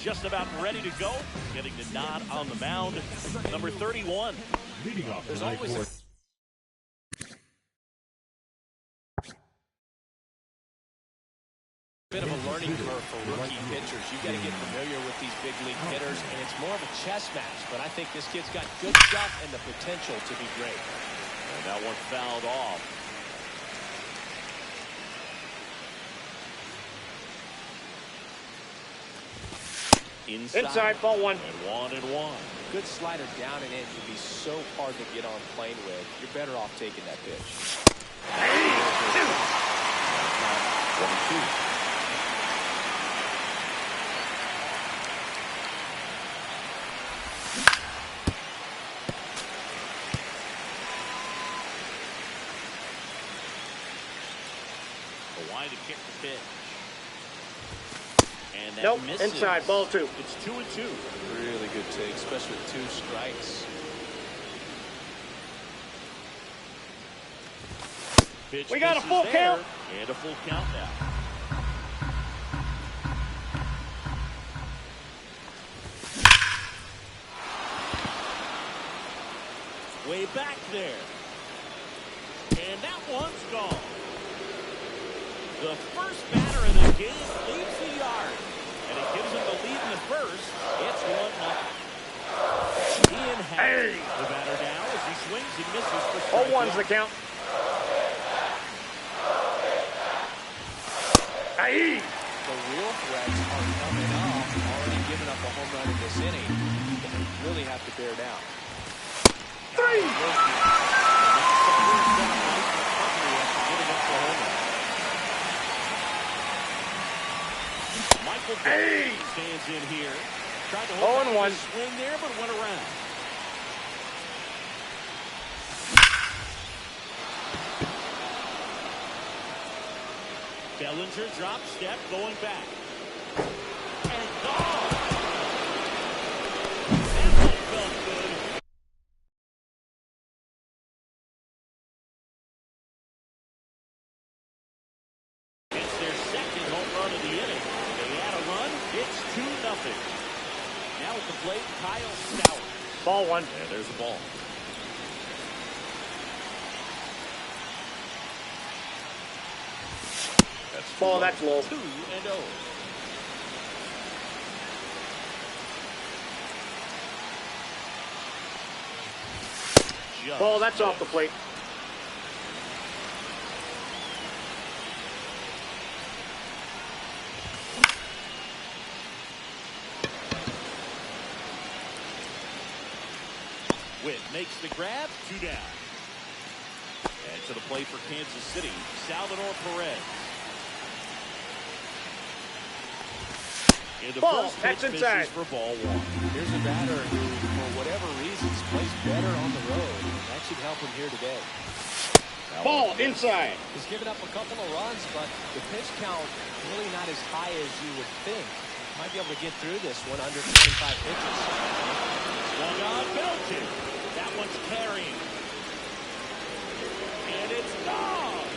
Just about ready to go, getting the nod on the mound, number 31. Leading off, there's always a bit of a learning curve for rookie pitchers. You got to get familiar with these big league hitters, and it's more of a chess match. But I think this kid's got good stuff and the potential to be great. And that one fouled off. Inside, ball one. And one. Good slider down and in can be so hard to get on plane with. You're better off taking that pitch. 1-2. To kick the pitch. And that nope, misses. Inside, ball two. It's 2-2. Really good take, especially with 2 strikes. Pitch we got a full count. And a full count now. Way back there. And that one's gone. The first batter of the game leaves the yard, and it gives him the lead in the first. It's 1-0. Ian has the batter now as he swings and misses for strike 0-1's the count. Aye. The real threats are coming up. Already given up a home run in this inning. They really have to bear down. 3. Hey! Stands in here. Tried to hold on swing there, but went around. Bellinger drop step going back. And gone! That one felt good. It's their second home run of the inning. It's 2-0. Now at the plate, Kyle Stout. Ball one. And there's the ball. That's ball, that's low. 2-0. Ball, that's off the plate. Witt makes the grab, 2 down. And to the plate for Kansas City, Salvador Perez. In the ball, first that's pitch inside. For ball 1. Here's a batter who, for whatever reasons, plays better on the road. That should help him here today. Ball inside. He's given up a couple of runs, but the pitch count really not as high as you would think. Might be able to get through this one under 25 pitches. Swung on, belted. That one's carrying. And it's gone.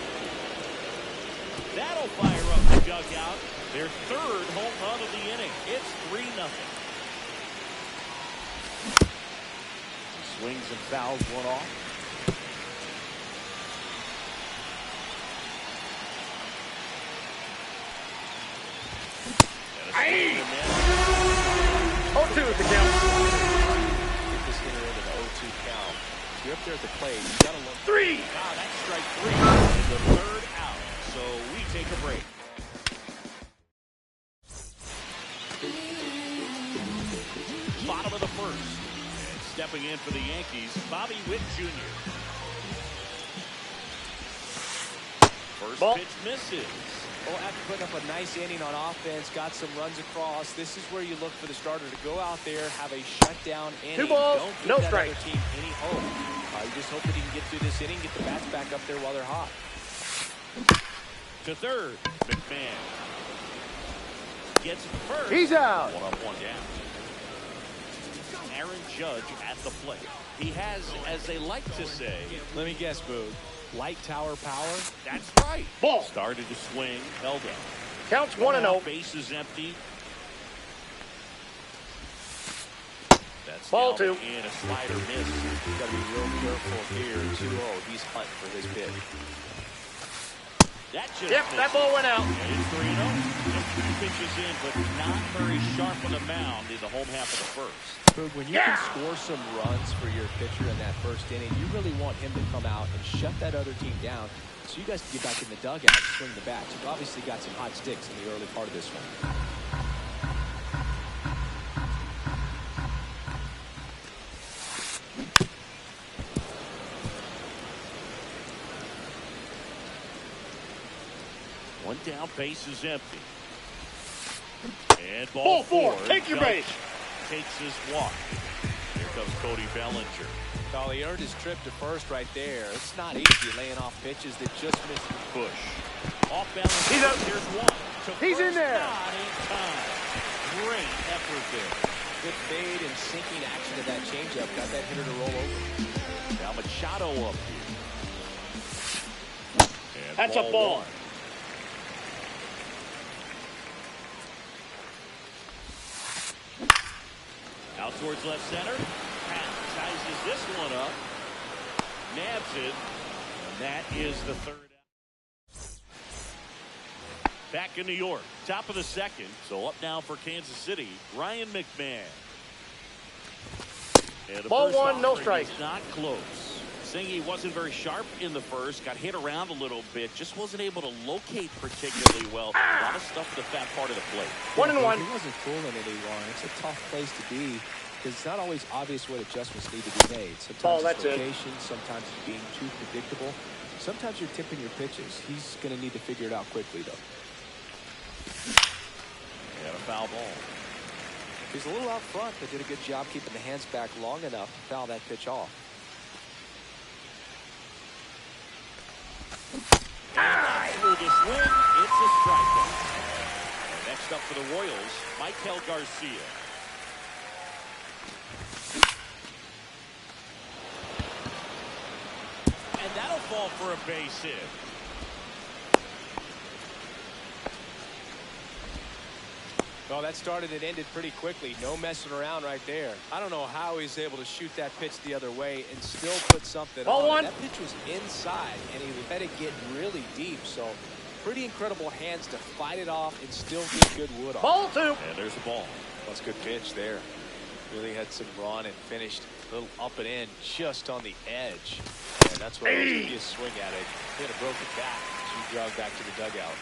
That'll fire up the dugout. Their third home run of the inning. It's 3-0. Swings and fouls one off. Aye! 0-2 at the count. Get this hitter into the 0-2 count. If you're up there at the plate, you gotta look. 3. Wow, that's strike 3. And the third out. So we take a break. bottom of the first. And stepping in for the Yankees, Bobby Witt Jr. First Ball. pitch misses. Well, after putting up a nice inning on offense, got some runs across, this is where you look for the starter to go out there, have a shutdown inning. 2 balls, Don't give no that strike. other team any hope. You just hope that he can get through this inning, get the bats back up there while they're hot. To third, McMahon gets first. He's out. 1 up, 1 down. Aaron Judge at the plate. He has, as they like to say, Let me guess, Boog. Light tower power? that's right. Ball. Started to swing, held up. Counts 1-0. Base is empty. That's Ball down 2. and a slider miss. He's got to be real careful here. 2-0. He's hunting for his pitch. That just Yep, that missed. ball went out. And it's 3-0. Just 2 pitches in, but not very sharp on the mound in the home half of the first. Boog, when you can score some runs for your pitcher in that first inning, you really want him to come out and shut that other team down so you guys can get back in the dugout and swing the bats. You've obviously got some hot sticks in the early part of this one. One down, base is empty. And Ball ball 4. Take your Judge base. takes his walk. Here comes Cody Bellinger. Well, he earned his trip to first right there. It's not easy laying off pitches that just missed the Bush. Off balance. He's up. Here's one. To He's in first, there. not in time. Great effort there. good fade and sinking action of that changeup. Got that hitter to roll over. Now Machado up here. And That's a ball. 1. Out towards left center. Pat sizes this one up. Nabs it. And that is the third out. Back in New York. Top of the second. So up now for Kansas City. Ryan McMahon. And the Ball first 1, no offering strikes. is not close. Saying he wasn't very sharp in the first. Got hit around a little bit. Just wasn't able to locate particularly well. A lot of stuff at the fat part of the plate. 1-1. He wasn't fooling anyone. It's a tough place to be because it's not always obvious what adjustments need to be made. Sometimes that's it's it. location, sometimes it's being too predictable. Sometimes you're tipping your pitches. He's going to need to figure it out quickly, though. And a foul ball. He's a little out front, but did a good job keeping the hands back long enough to foul that pitch off. Through the swing, it's a strikeout. And next up for the Royals, Michael Garcia. And that'll fall for a base hit. Well, that started and ended pretty quickly. No messing around right there. I don't know how he's able to shoot that pitch the other way and still put something Ball on. 1. That pitch was inside, and he let it get really deep. So, pretty incredible hands to fight it off and still get good wood on. Ball 2. And there's the ball. That's a good pitch there. Really had some run and finished a little up and in just on the edge. And that's where he was a swing at it. Hit a broken back as you jog back to the dugout.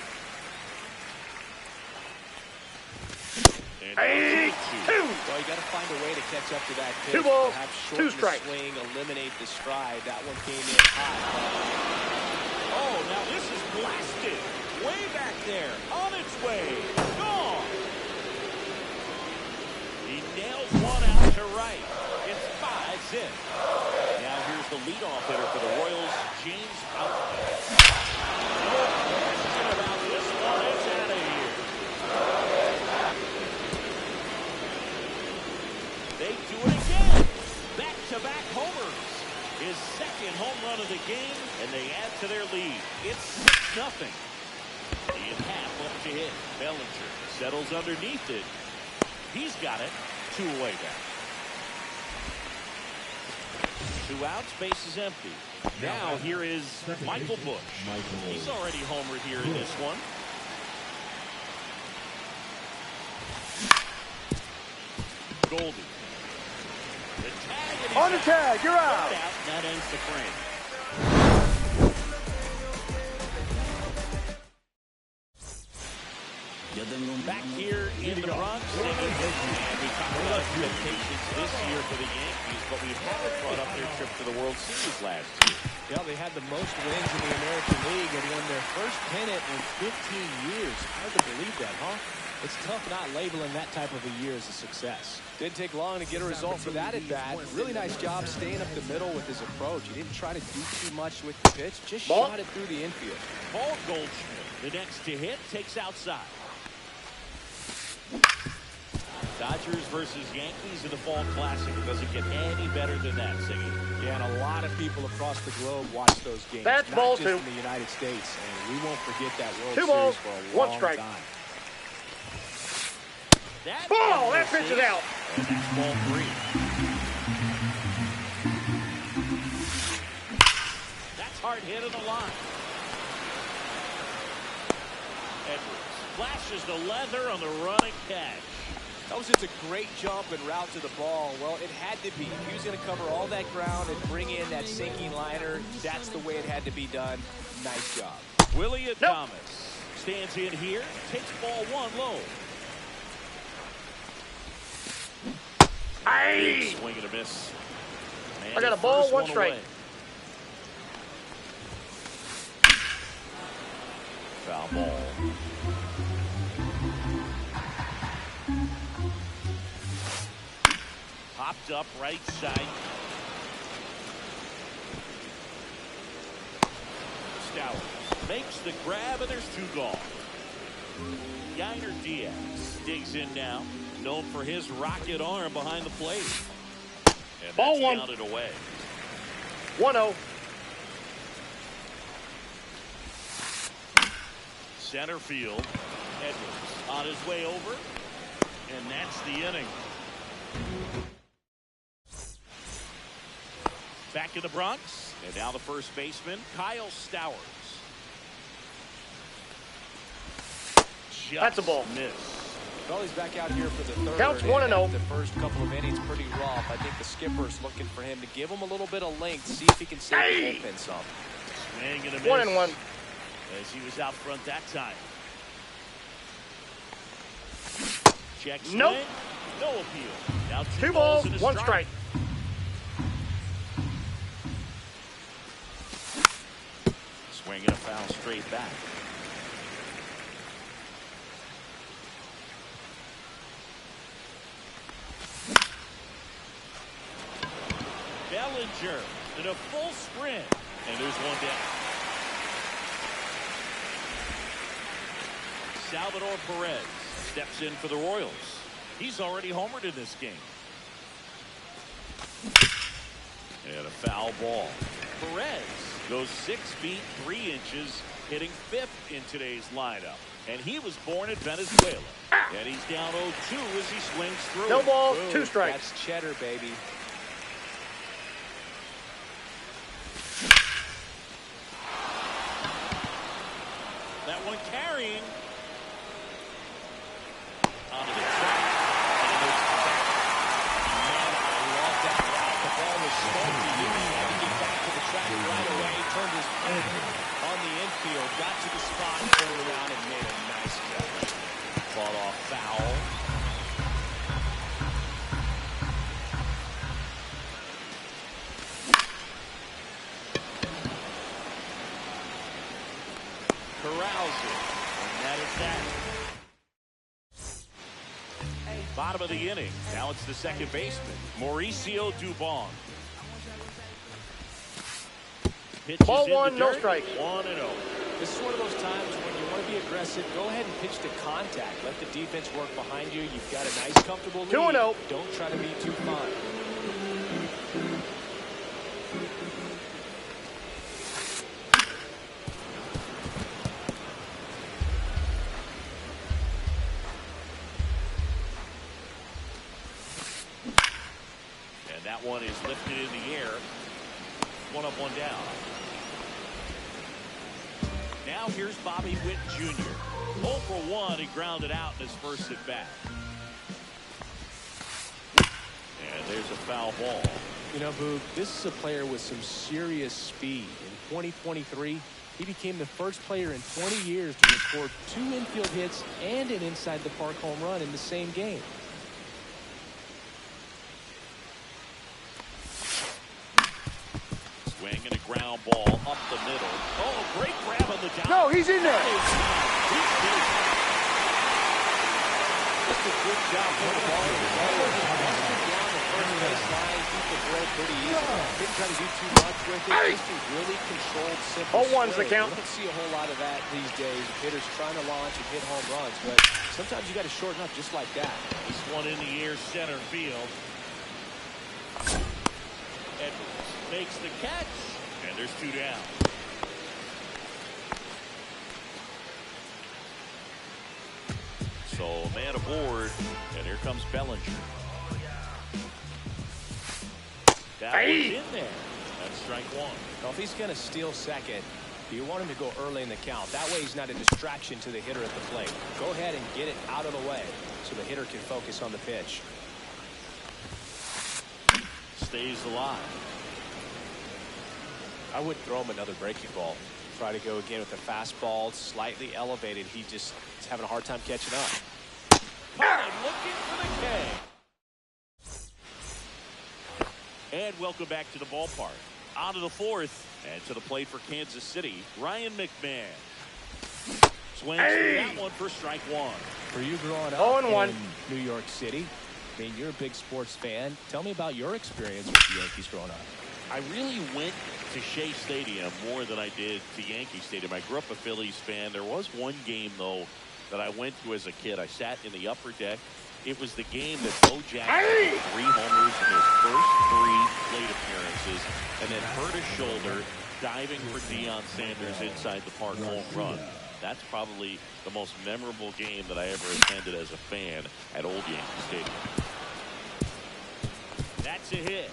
And 8-2. Well, you got to find a way to catch up to that pitch. 2 balls, Perhaps 2 shorten the strikes. swing, eliminate the stride. That one came in high. oh, now this is blasted. Way back there. On its way. Gone. He nails one out to right. It's 5 in. Now here's the leadoff hitter for the Royals, James Outman. No question about this one. It's out of here. They do it again. Back-to-back homers. His second home run of the game, and they add to their lead. It's 6-0. He and half left to hit. Bellinger settles underneath it. He's got it. 2 away back. 2 outs, base is empty. Now here is Michael Bush. He's already homered here in this one. Goldie. The tag, and he's On the tag, you're out. That ends the frame. Back here here in the Bronx. And we talked about expectations this year for the Yankees, but we haven't brought up their trip to the World Series last year. Yeah, they had the most wins in the American League and won their first pennant in 15 years. Hard to believe that, huh? It's tough not labeling that type of a year as a success. Didn't take long to get a result for that at bat. Really nice job staying up the middle with his approach. He didn't try to do too much with the pitch, just shot it through the infield. Paul Goldschmidt, the next to hit, takes outside. Dodgers versus Yankees in the Fall Classic. It doesn't get any better than that, Siggy. Yeah, and a lot of people across the globe watch those games. That's not ball just two. in the United States, and we won't forget that World 2 balls, Series for a 1 long strike. time. That Ball! That pitch is out. And that's ball 3. That's hard hit on the line. Edwards flashes the leather on the running catch. That was just a great jump and route to the ball. Well, it had to be. He was going to cover all that ground and bring in that sinking liner. That's the way it had to be done. Nice job. Willie Thomas stands in here, takes ball 1 low. Aye. Swing and a miss. Man, I got a the ball, first 1 strike. away. Foul ball. Popped up right side. Stowers makes the grab, and there's 2 gone. Yainer Diaz digs in now, known for his rocket arm behind the plate. And Ball that's 1. counted away. 1-0. Center field. Edwards on his way over. And that's the inning. Back in the Bronx. And now the first baseman, Kyle Stowers. Just That's a ball. Missed. Well, he's back out here for the third. Counts and 1-0. The first couple of innings pretty rough. I think the skipper's looking for him to give him a little bit of length, see if he can save the bullpen some. Swing and a miss. 1-1. As he was out front that time. Check swing. Nope. No appeal. Now 2 balls, and a 1 strike. Swing and a foul straight back. Bellinger in a full sprint. And there's 1 down. Salvador Perez steps in for the Royals. He's already homered in this game. And a foul ball. Perez goes 6 feet 3 inches, hitting 5th in today's lineup. And he was born in Venezuela. And he's down 0-2 as he swings through. No ball, Boom. 2 strikes. That's cheddar, baby. That one carrying. Onto the track. And there's the back. Man, I love that route. The ball was smoky. He had to get back to the track right away. Turned his back on the infield. Got to the spot, turned around, and made a nice catch. Fought off foul. Corrals it. And that is that. Bottom of the inning. Now it's the second baseman, Mauricio Dubon. Pitches Ball in the 1, no dirt. strike. 1-0. This is one of those times when you want to be aggressive. Go ahead and pitch to contact. Let the defense work behind you. You've got a nice, comfortable lead. 2-0. Don't try to be too fine. And that one is lifted in the air. 1 up, 1 down. Now here's Bobby Witt Jr. 0 for 1. He grounded out in his first at bat. And there's a foul ball. You know, Boog, this is a player with some serious speed. In 2023, He became the first player in 20 years to record 2 infield hits and an inside-the-park home run in the same game. Swing and a ground ball up the middle. Oh, great grab on the down. No, he's in there. Just a good job for the ball. Down the first baseline, he could throw pretty easily. Didn't try to do too much with it. Just a really controlled, simple 0-1's the count. You don't see a whole lot of that these days. Hitters trying to launch and hit home runs, but sometimes you got to shorten up just like that. This one in the air, center field. Edwards makes the catch, and there's 2 down. So man aboard, and here comes Bellinger. That was in there. That's strike 1. Now, if he's going to steal second, you want him to go early in the count. That way he's not a distraction to the hitter at the plate. Go ahead and get it out of the way so the hitter can focus on the pitch. Stays alive. I wouldn't throw him another breaking ball. Try to go again with the fastball, slightly elevated. He just is having a hard time catching up. Cullen looking for the K. And welcome back to the ballpark. On to the 4th, and to the plate for Kansas City, Ryan McMahon. Swings through that one for strike 1. For you growing up 0-1. in New York City, I mean, you're a big sports fan. Tell me about your experience with the Yankees growing up. I really went to Shea Stadium more than I did to Yankee Stadium. I grew up a Phillies fan. There was one game, though, that I went to as a kid. I sat in the upper deck. It was the game that Bo Jackson had 3 homers in his first 3 plate appearances and then hurt his shoulder diving for Deion Sanders inside the park home run. That's probably the most memorable game that I ever attended as a fan at Old Yankee Stadium. That's a hit.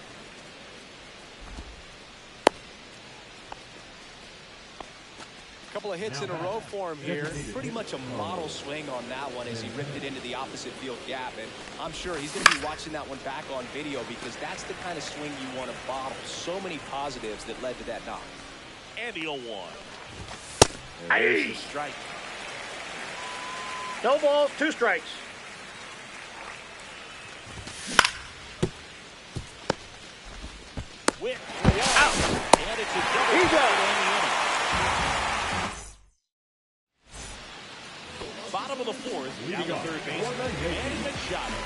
Couple of hits in a row for him here. Pretty much a model swing on that one as he ripped it into the opposite field gap. And I'm sure he's going to be watching that one back on video because that's the kind of swing you want to bottle. So many positives that led to that knock. And the 0-1. And there's the strike. No balls, 2 strikes. With out. And it's a double. He's out. Bottom of the 4th, down to third base, and Machado.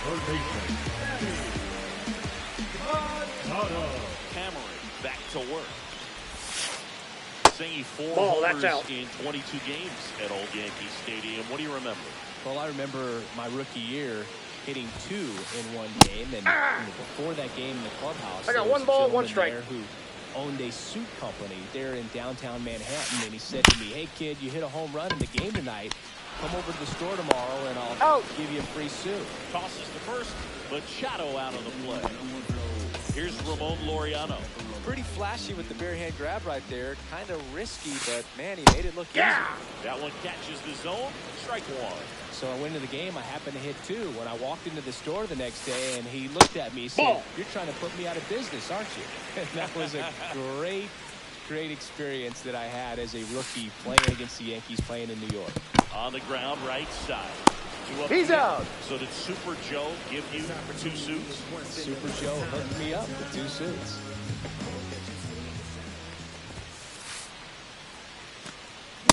Hammering back to work. Singing 4 homers in 22 games at Old Yankee Stadium. What do you remember? Well, I remember my rookie year hitting 2 in one game, and before that game in the clubhouse, I got 1 ball, 1 strike. Who owned a suit company there in downtown Manhattan, and he said to me, "Hey kid, you hit a home run in the game tonight. Come over to the store tomorrow and I'll give you a free suit." Tosses the first, Machado out on the play. Here's Ramon Laureano. Pretty flashy with the bare hand grab right there. Kind of risky, but man, he made it look easy. That one catches the zone. Strike 1. So I went into the game. I happened to hit 2. When I walked into the store the next day, and he looked at me and said, "You're trying to put me out of business, aren't you?" And that was a great experience that I had as a rookie playing against the Yankees, playing in New York. On the ground, right side. He's out. So did Super Joe give you 2 suits? Super Joe hooked me up with 2 suits.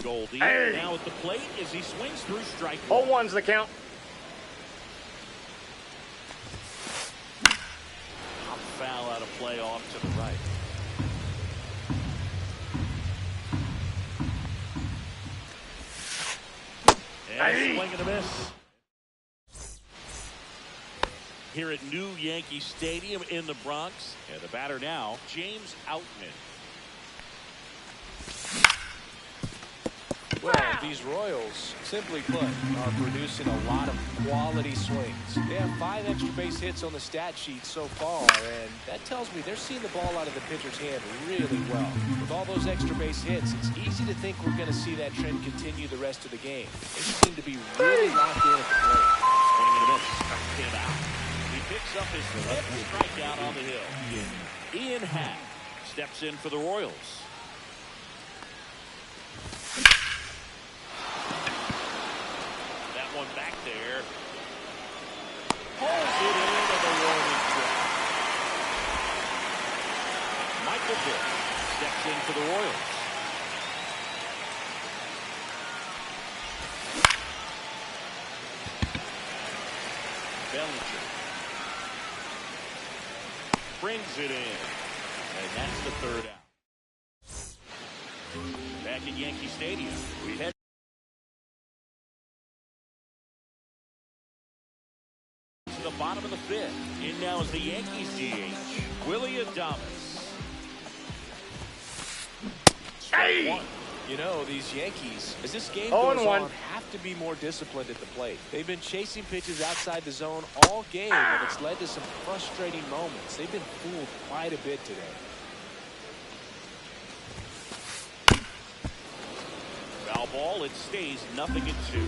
Goldie now at the plate as he swings through strike 1. 0-1's the count. Foul out of play off to the right. And swing and a miss. Here at New Yankee Stadium in the Bronx. And the batter now, James Outman. Well, these Royals, simply put, are producing a lot of quality swings. They have 5 extra base hits on the stat sheet so far, and that tells me they're seeing the ball out of the pitcher's hand really well. With all those extra base hits, it's easy to think we're going to see that trend continue the rest of the game. They seem to be really locked in at the plate. Swing and a miss. Him out. He picks up his 5th strikeout on the hill. Ian Happ steps in for the Royals. there. Pulls it into the warning track. Michael Vick steps in for the Royals. Bellinger brings it in, and that's the third out. Back at Yankee Stadium, we head to the bottom of the fifth. In now is the Yankees DH, Willie Adames. Hey! You know, these Yankees, as this game 0-1. goes on, have to be more disciplined at the plate. They've been chasing pitches outside the zone all game, and it's led to some frustrating moments. They've been fooled quite a bit today. Foul ball, it stays 0-2.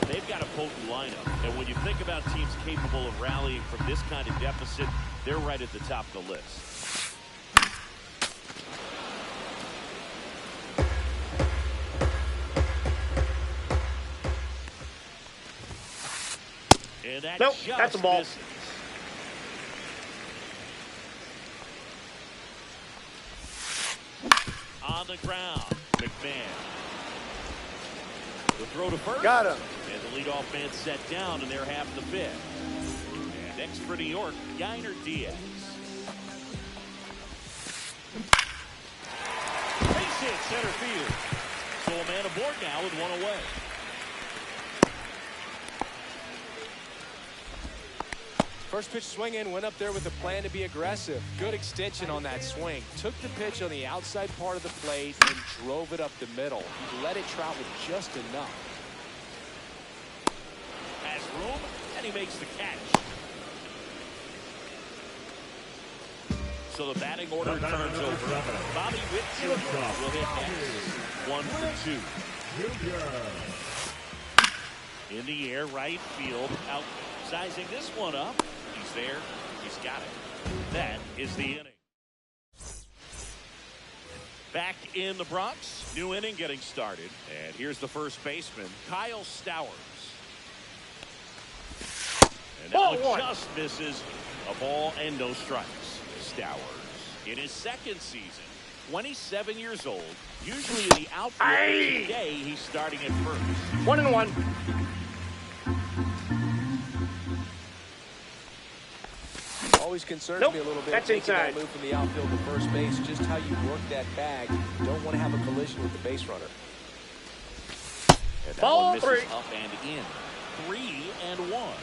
They've got a potent lineup, and when you think about teams capable of rallying from this kind of deficit, they're right at the top of the list. And that Nope, just that's a ball. misses. On the ground, McMahon. The throw to first. Got him. And the leadoff man set down in their half the fifth. And next for New York, Yainer Diaz. Base hit center field. So a man aboard now with one away. First pitch swinging, went up there with a plan to be aggressive. Good extension on that swing. Took the pitch on the outside part of the plate and drove it up the middle. He let it trout with just enough. Has room, and he makes the catch. So the batting order turns over. Bobby Witt Jr. will hit next. 1 for 2. In the air, right field, out sizing this one up. He's there. He's got it. That is the inning. Back in the Bronx, new inning getting started. And here's the first baseman, Kyle Stowers. And that Ball one one. just misses. A ball and no strikes. Stowers in his second season, 27 years old. Usually in the outfield. Aye. Today he's starting at first. 1-1. Always concerns Nope, me a little bit. that's making that inside. move from the outfield to first base. Just how you work that bag. You don't want to have a collision with the base runner. And that Ball one misses 3. up and in. 3-1.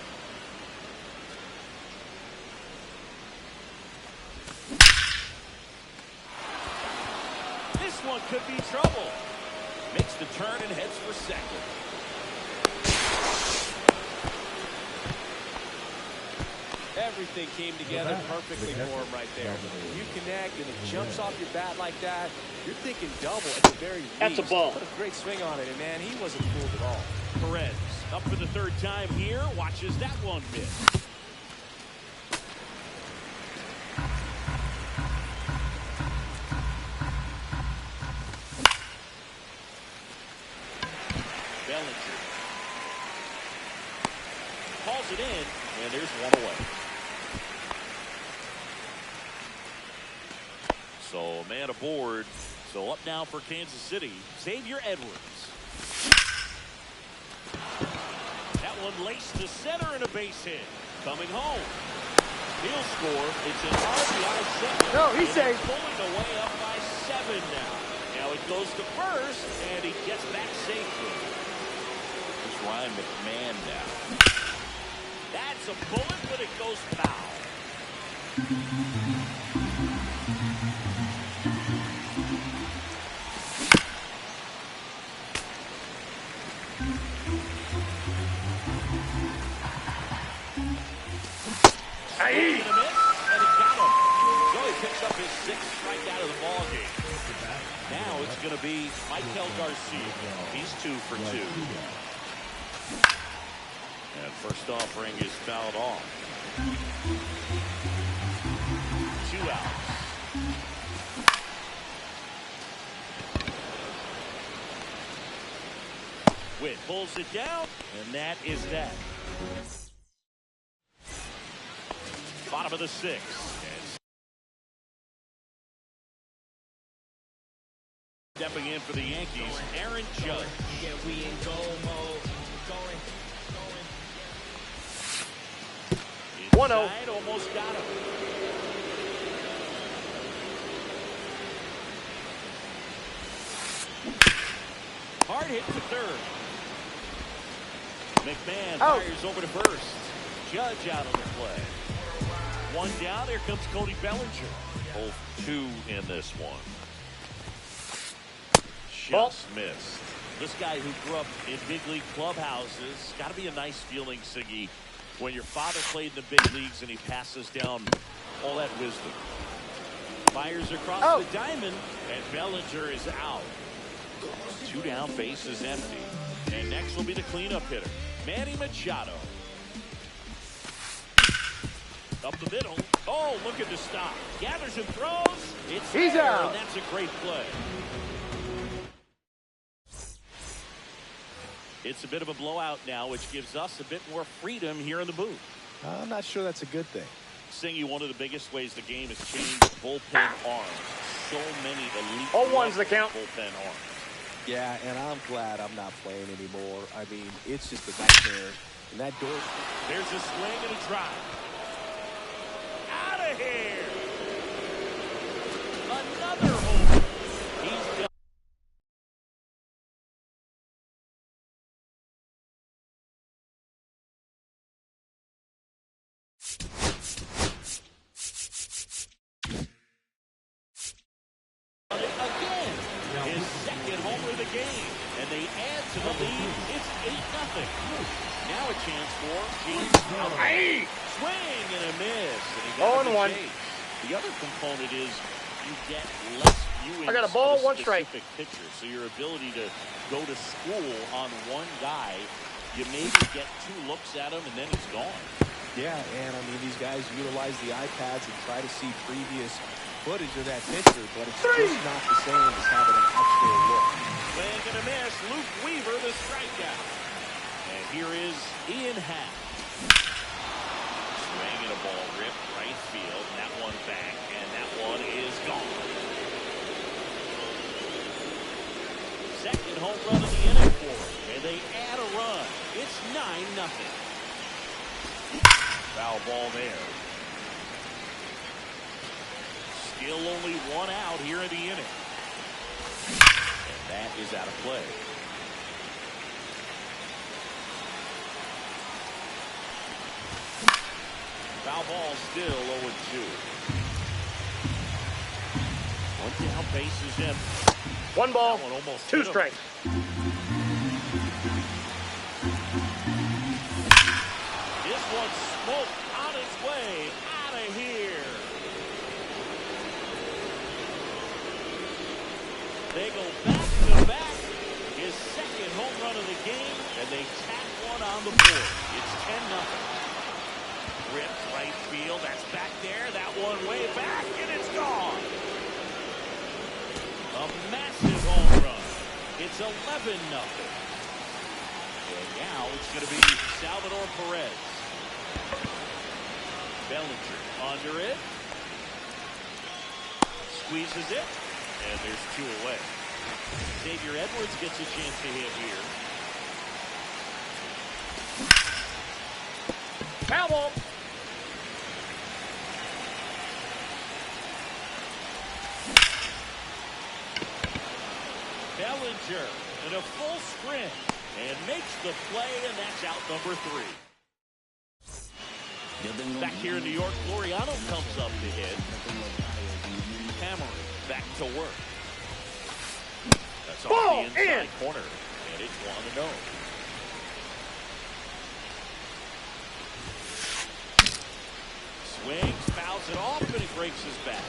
This one could be trouble. Makes the turn and heads for second. Everything came together perfectly for him right there. When you connect and it jumps off your bat like that, you're thinking double at the very least. That's a ball. Put a great swing on it, and man, he wasn't fooled at all. Perez up for the third time here. Watches that one miss. Bellinger calls it in, and there's one away. So man aboard. So up now for Kansas City, Xavier Edwards. That one laced to center and a base hit. Coming home. He'll score. It's an RBI second. No, he's safe. Pulling away up by 7 now. Now it goes to first, and he gets back safely. Here's Ryan McMahon now. That's a bullet, but it goes foul. Aye. And a miss, and it got him. So he picks up his 6th strikeout of the ball game. Now it's going to be Michael Garcia. He's 2 for 2. And first offering is fouled off. 2 outs. Witt pulls it down, and that is that. Bottom of the sixth. And stepping in for the Yankees, Aaron Judge. Yeah, we in goal mode. Going. 1-0. Inside, almost got him. Hard hit to third. McMahon Out. fires over to first. Judge out on the play. One down. Here comes Cody Bellinger. Both two in this one. Ball. Just missed. This guy who grew up in big league clubhouses, got to be a nice feeling, Siggy, when your father played in the big leagues and he passes down all that wisdom. Fires across the diamond, and Bellinger is out. Two down, base is empty. And next will be the cleanup hitter, Manny Machado. Up the middle. Oh, look at the stop. Gathers and throws. He's there, out. and that's a great play. It's a bit of a blowout now, which gives us a bit more freedom here in the booth. I'm not sure that's a good thing. Singy, one of the biggest ways the game has changed bullpen arms. So many elite 0-1's the count. bullpen arms. Yeah, and I'm glad I'm not playing anymore. I mean, it's just a nightmare. And that door. There's a swing and a drive. Out of here. Another home. He's done. Again, his second homer of the game, and they add to the lead. It's 8-0. Now a chance for James Miller. Aye. Swing and a miss. And he got 0-1. the chase. The other component is you get less viewing. I got a ball, of one strike. specific pitcher, so your ability to go to school on one guy, you maybe get 2 looks at him, and then he's gone. Yeah, and I mean, these guys utilize the iPads and try to see previous footage of that pitcher, but it's just not the same as having an actual look. Swing and a miss. Luke Weaver, the strikeout. And here is Ian Happ. Swing and a ball ripped right field. And that one back, and that one is gone. Second home run of the inning for him, and they add a run. It's 9-0. Foul ball there. Still only 1 out here in the inning. And that is out of play. Foul ball still 0-2. One down, base is empty. 1 ball, That one almost 2 hit him. strikes. This one's smoked on its way out of here. They go back to back. His second home run of the game, and they tack one on the board. It's 10-0. Ripped right field. That's back there. That one way back, and it's gone. A massive home run. It's 11-0. And now it's going to be Salvador Perez. Bellinger under it. Squeezes it. And there's 2 away. Xavier Edwards gets a chance to hit here. Foul ball. Bellinger in a full sprint and makes the play, and that's out number 3. Back here in New York, Floriano comes up to hit. Hammering back to work. That's off Ball the inside in. corner, and it's 1-0. Swings, fouls it off, and he breaks his back.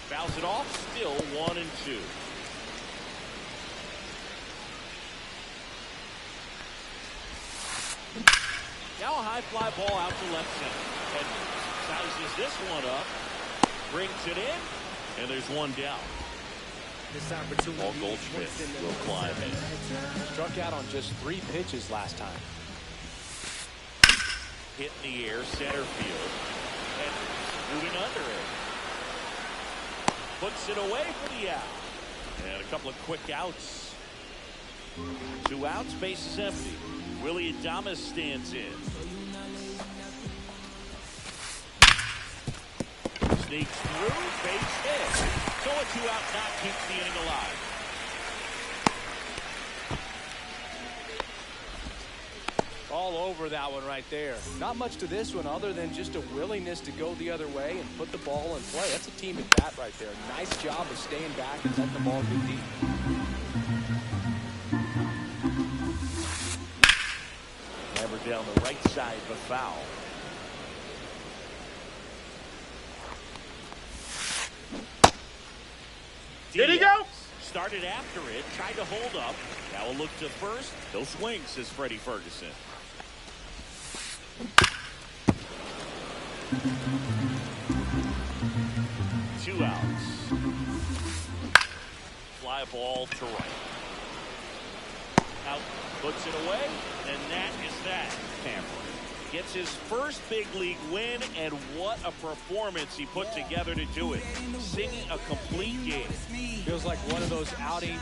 Fouls it off, still 1-2. Now a high fly ball out to left center. Edmonds sizes this one up, brings it in, and there's one down. This opportunity. Paul Goldschmidt will climb in. Struck out on just 3 pitches last time. Hit in the air, center field. And moving under it. Puts it away for the out. And a couple of quick outs. 2 outs, base is empty. Willie Adames stands in. Sneaks through, base hit. So a 2-out knock keeps the inning alive. All over that one right there. Not much to this one other than just a willingness to go the other way and put the ball in play. That's a team at bat right there. Nice job of staying back and letting the ball go deep. Never down the right side, but foul. Did he go? Started after it, tried to hold up. Now a look to first. He'll swing, says Freddie Ferguson. Two outs. Fly ball to right. Out, puts it away, and that is that. Hammer gets his first big league win, and what a performance he put together to do it. Singing a complete game. Feels like one of those outings